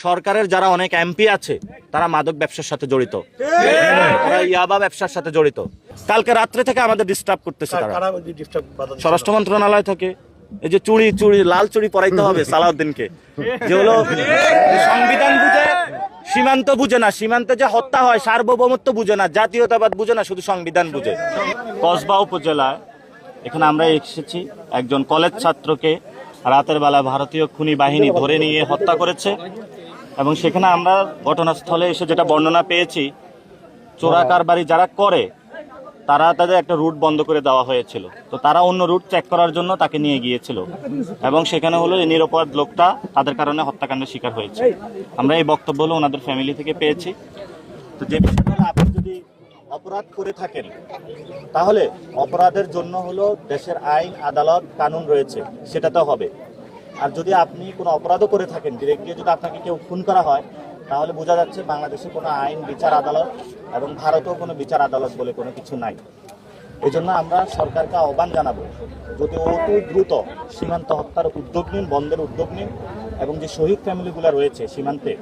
সরকারের যারা অনেক এমপি আছে তারা মাদক ব্যবসার সাথে জড়িত, তারা ইয়াবা ব্যবসার সাথে জড়িত। কালকে রাত্রে থেকে আমাদের ডিস্টার্ব করতেছে তারা। স্বরাষ্ট্র মন্ত্রণালয় থেকে এই যে চুড়ি চুড়ি লাল চুড়ি পরাইতে হবে সালাউদ্দিনকে, যে হলো সংবিধান বুঝে, সীমান্ত বুঝে না, সীমান্তে যে হত্যা হয় সার্বভৌমত্ব বুঝে না, জাতীয়তাবাদ বুঝে না, শুধু সংবিধান বুঝে। কসবা উপজেলায় এখানে আমরা এসেছি, একজন কলেজ ছাত্রকে রাতের বেলা ভারতীয় খুনি বাহিনী ধরে নিয়ে হত্যা করেছে। এবং সেখানে আমরা ঘটনাস্থলে এসে যেটা বর্ণনা পেয়েছি, চোরা কারবারি যারা করে তারা তাদের একটা রুট বন্ধ করে দেওয়া হয়েছিল, তো তারা অন্য রুট চেক করার জন্য তাকে নিয়ে গিয়েছিল এবং সেখানে হলো এই নিরাপদ লোকটা তাদের কারণে হত্যাকাণ্ডের শিকার হয়েছে। আমরা এই বক্তব্য হলো ওনাদের ফ্যামিলি থেকে পেয়েছি। তো যে বিষয়টা হলো, আপনি যদি অপরাধ করে থাকেন তাহলে অপরাধের জন্য হলো দেশের আইন আদালত কানুন রয়েছে, সেটা তো হবে। আর যদি আপনি কোনো অপরাধও করে থাকেন, ডিরেক্টলি যদি আপনাকে কেউ খুন করা হয়, তাহলে বোঝা যাচ্ছে বাংলাদেশে কোনো আইন বিচার আদালত এবং ভারতেও কোনো বিচার আদালত বলে কোনো কিছু নাই। এই জন্য আমরা সরকারকে আহ্বান জানাবো, যদি অতি দ্রুত সীমান্ত হত্যার উদ্যোগ নিন, বন্ধের উদ্যোগ নিন, এবং যে শহীদ ফ্যামিলিগুলো রয়েছে সীমান্তে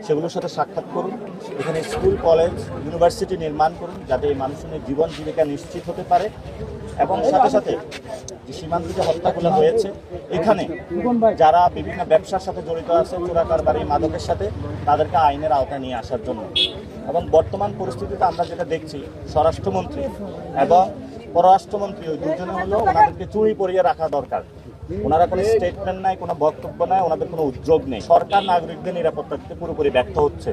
সেগুলোর সাথে সাক্ষাৎ করুন, এখানে স্কুল কলেজ ইউনিভার্সিটি নির্মাণ করুন, যাতে এই মানুষের জীবন জীবিকা নিশ্চিত হতে পারে। এবং সাথে সাথে যে সীমান্তে যে হত্যাগুলো হয়েছে, এখানে যারা বিভিন্ন ব্যবসার সাথে জড়িত আছে, চোরা কারবারি মাদকের সাথে, তাদেরকে আইনের আওতায় নিয়ে আসার জন্য। এবং বর্তমান পরিস্থিতিতে আমরা যেটা দেখছি, স্বরাষ্ট্রমন্ত্রী এবং পররাষ্ট্রমন্ত্রী ওই দুজনে হলো ওনাদেরকে চুরি পরিয়ে রাখা দরকার। ওনারা কোনো স্টেটমেন্ট নাই, কোনো বক্তব্য নাই, ওনাদের কোনো উদ্যোগ নেই। সরকার নাগরিকদের নিরাপত্তা দিতে পুরোপুরি ব্যর্থ হচ্ছে।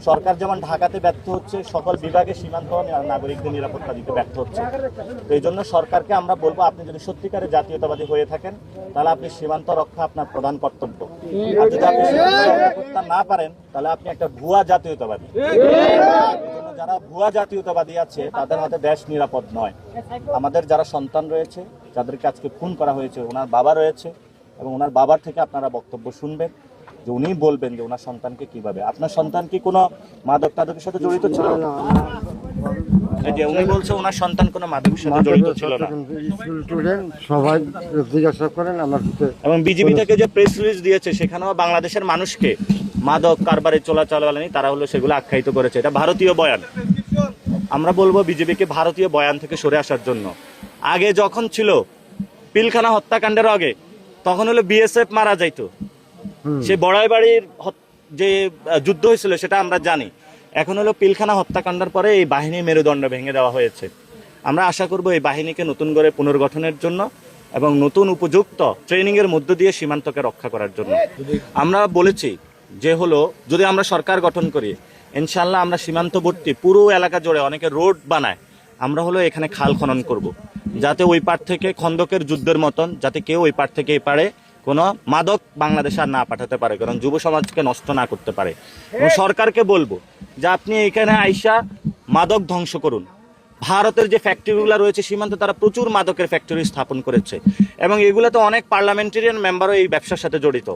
সরকার যেমন ঢাকাতে ব্যর্থ হচ্ছে, সকল বিভাগে সীমান্ত নাগরিকদের নিরাপত্তা দিতে ব্যর্থ হচ্ছে। তো এই জন্য সরকারকে আমরা বলবো, আপনি যদি সত্যিকারের জাতীয়তাবাদী হয়ে থাকেন তাহলে আপনি সীমান্ত রক্ষা আপনার প্রধান কর্তব্য। আর যদি আপনি সীমান্ত রক্ষা করতে না পারেন তাহলে আপনি একটা ভুয়া জাতীয়তাবাদী। যারা ভুয়া জাতীয়তাবাদী আছে তাদের হাতে দেশ নিরাপদ নয়। আমাদের যারা সন্তান রয়েছে, যাদেরকে আজকে খুন করা হয়েছে, ওনার বাবা রয়েছে এবং ওনার বাবার থেকে আপনারা বক্তব্য শুনবেন, যে উনি বলবেন যে ওনার সন্তানকে কিভাবে। আপনার সন্তান কি কোনো মাদক টাদকের সাথে জড়িত ছিল? যে উনি বলছে ওনার সন্তান কোনো মাদকের সাথে জড়িত ছিল না। সবাই জিজ্ঞাসা করেন আমার। এবং বিজেপি থেকে যে প্রেস রিলিজ দিয়েছে সেখানেও বাংলাদেশের মানুষকে মাদক কারবারে চলাচলেনি, তারা হলো সেগুলো আখ্যায়িত করেছে। এটা ভারতীয় বয়ান। আমরা বলবো বিজেপিকে ভারতীয় বয়ান থেকে সরে আসার জন্য। আগে যখন ছিল পিলখানা হত্যাকাণ্ডের আগে, তখন হলো বিএসএফ মারা যাইতো, সে বড়াইবাড়ির যে যুদ্ধ হয়েছিল সেটা আমরা জানি। এখন হলো পিলখানা হত্যাকাণ্ডের পরে এই বাহিনীর মেরুদণ্ড ভেঙে দেওয়া হয়েছে। আমরা আশা করব এই বাহিনীকে নতুন করে পুনর্গঠনের জন্য এবং নতুন উপযুক্ত ট্রেনিংয়ের মধ্য দিয়ে সীমান্তকে রক্ষা করার জন্য। আমরা বলেছি যে হলো যদি আমরা সরকার গঠন করি, ইনশাল্লাহ আমরা সীমান্তবর্তী পুরো এলাকা জুড়ে অনেকে রোড বানায়, আমরা হলো এখানে খাল খনন করব, যাতে ওই পার থেকে খন্দকের যুদ্ধের মতন যাতে কেউ ওই পার থেকে এই পারে কোনো মাদক বাংলাদেশে আর না পাঠাতে পারে, কারণ যুব সমাজকে নষ্ট না করতে পারে। এবং সরকারকে বলবো যে আপনি এখানে আইসা মাদক ধ্বংস করুন। ভারতের যে ফ্যাক্টরিগুলো রয়েছে সীমান্তে, তারা প্রচুর মাদকের ফ্যাক্টরি স্থাপন করেছে এবং এগুলোতে অনেক পার্লামেন্টারিয়ান মেম্বারও এই ব্যবসার সাথে জড়িত।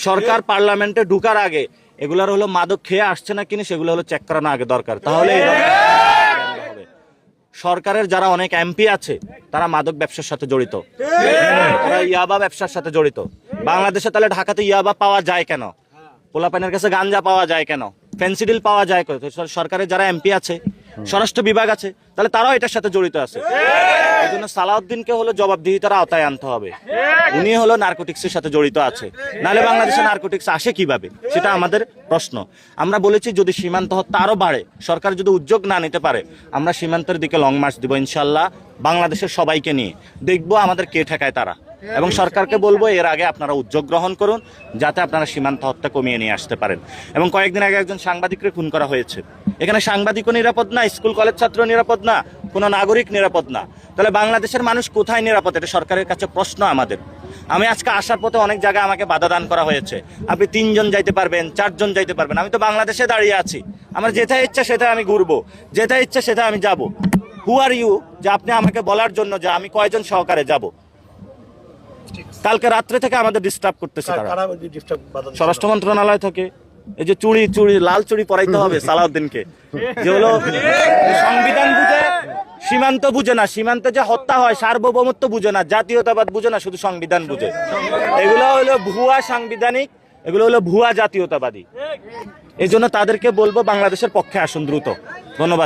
সরকার পার্লামেন্টে ঢুকার আগে এগুলার হলো মাদক খেয়ে আসছে না কিনা সেগুলো হলো চেক করানো আগে দরকার, তাহলে সরকারের যারা অনেক এমপি আছে তারা মাদক ব্যবসার সাথে জড়িত, তারা ইয়াবা ব্যবসার সাথে জড়িত। বাংলাদেশে তাহলে ঢাকাতে ইয়াবা পাওয়া যায় কেন? পোলাপানের কাছে গাঞ্জা পাওয়া যায় কেন? ফেন্সিডিল পাওয়া যায় কেন? সরকারের যারা এমপি আছে, স্বরাষ্ট্র বিভাগ আছে, তাহলে তারাও এটার সাথে জড়িত আছে। এই জন্য সালাউদ্দিনকে হলো জবাবদিহিতার আওতায় আনতে হবে। উনি হলো নার্কোটিক্সের সাথে জড়িত আছে, নাহলে বাংলাদেশে নার্কোটিক্স আসে কিভাবে, সেটা আমাদের প্রশ্ন। আমরা বলেছি যদি সীমান্ত হত্যা আরো বাড়ে, সরকার যদি উদ্যোগ না নিতে পারে, আমরা সীমান্তের দিকে লং মার্চ দিব ইনশাল্লাহ, বাংলাদেশের সবাইকে নিয়ে দেখবো আমাদের কে ঠেকায় তারা। এবং সরকারকে বলবো এর আগে আপনারা উদ্যোগ গ্রহণ করুন, যাতে আপনারা সীমান্ত হত্যা কমিয়ে নিয়ে আসতে পারেন। এবং কয়েকদিন আগে একজন সাংবাদিককে খুন করা হয়েছে। এখানে সাংবাদিকও নিরাপদ না, স্কুল কলেজ ছাত্র নিরাপদ না, কোনো নাগরিক নিরাপদ না, তাহলে বাংলাদেশের মানুষ কোথায় নিরাপদ? এটা সরকারের কাছে প্রশ্ন আমাদের। আমি আজকে আসার পথে অনেক জায়গায় আমাকে বাধা দান করা হয়েছে, আপনি 3 জন যাইতে পারবেন, 4 জন যাইতে পারবেন। আমি তো বাংলাদেশে দাঁড়িয়ে আছি, আমার যেটা ইচ্ছা সেটা আমি ঘুরবো, যেটা ইচ্ছা সেটা আমি যাব। হু আর ইউ যে আপনি আমাকে বলার জন্য যে আমি কয়জন সহকারে যাব? কালকে রাত্রে থেকে আমাদের ডিস্টার্ব করতেছে তারা। স্বরাষ্ট্র মন্ত্রণালয় থেকে এই যে চুড়ি চুড়ি লাল চুড়ি পরাইতে হবে সালাউদ্দিনকে, যে হলো সংবিধান বুঝে, সীমান্ত বুঝে না, সীমান্তে যে হত্যা হয় সার্বভৌমত্ব বুঝে না, জাতীয়তাবাদ বুঝে না, শুধু সংবিধান বুঝে। এগুলো হলো ভুয়া সাংবিধানিক এগুলো হলো ভুয়া জাতীয়তাবাদী। এই জন্য তাদেরকে বলবো বাংলাদেশের পক্ষে আসুন দ্রুত। ধন্যবাদ।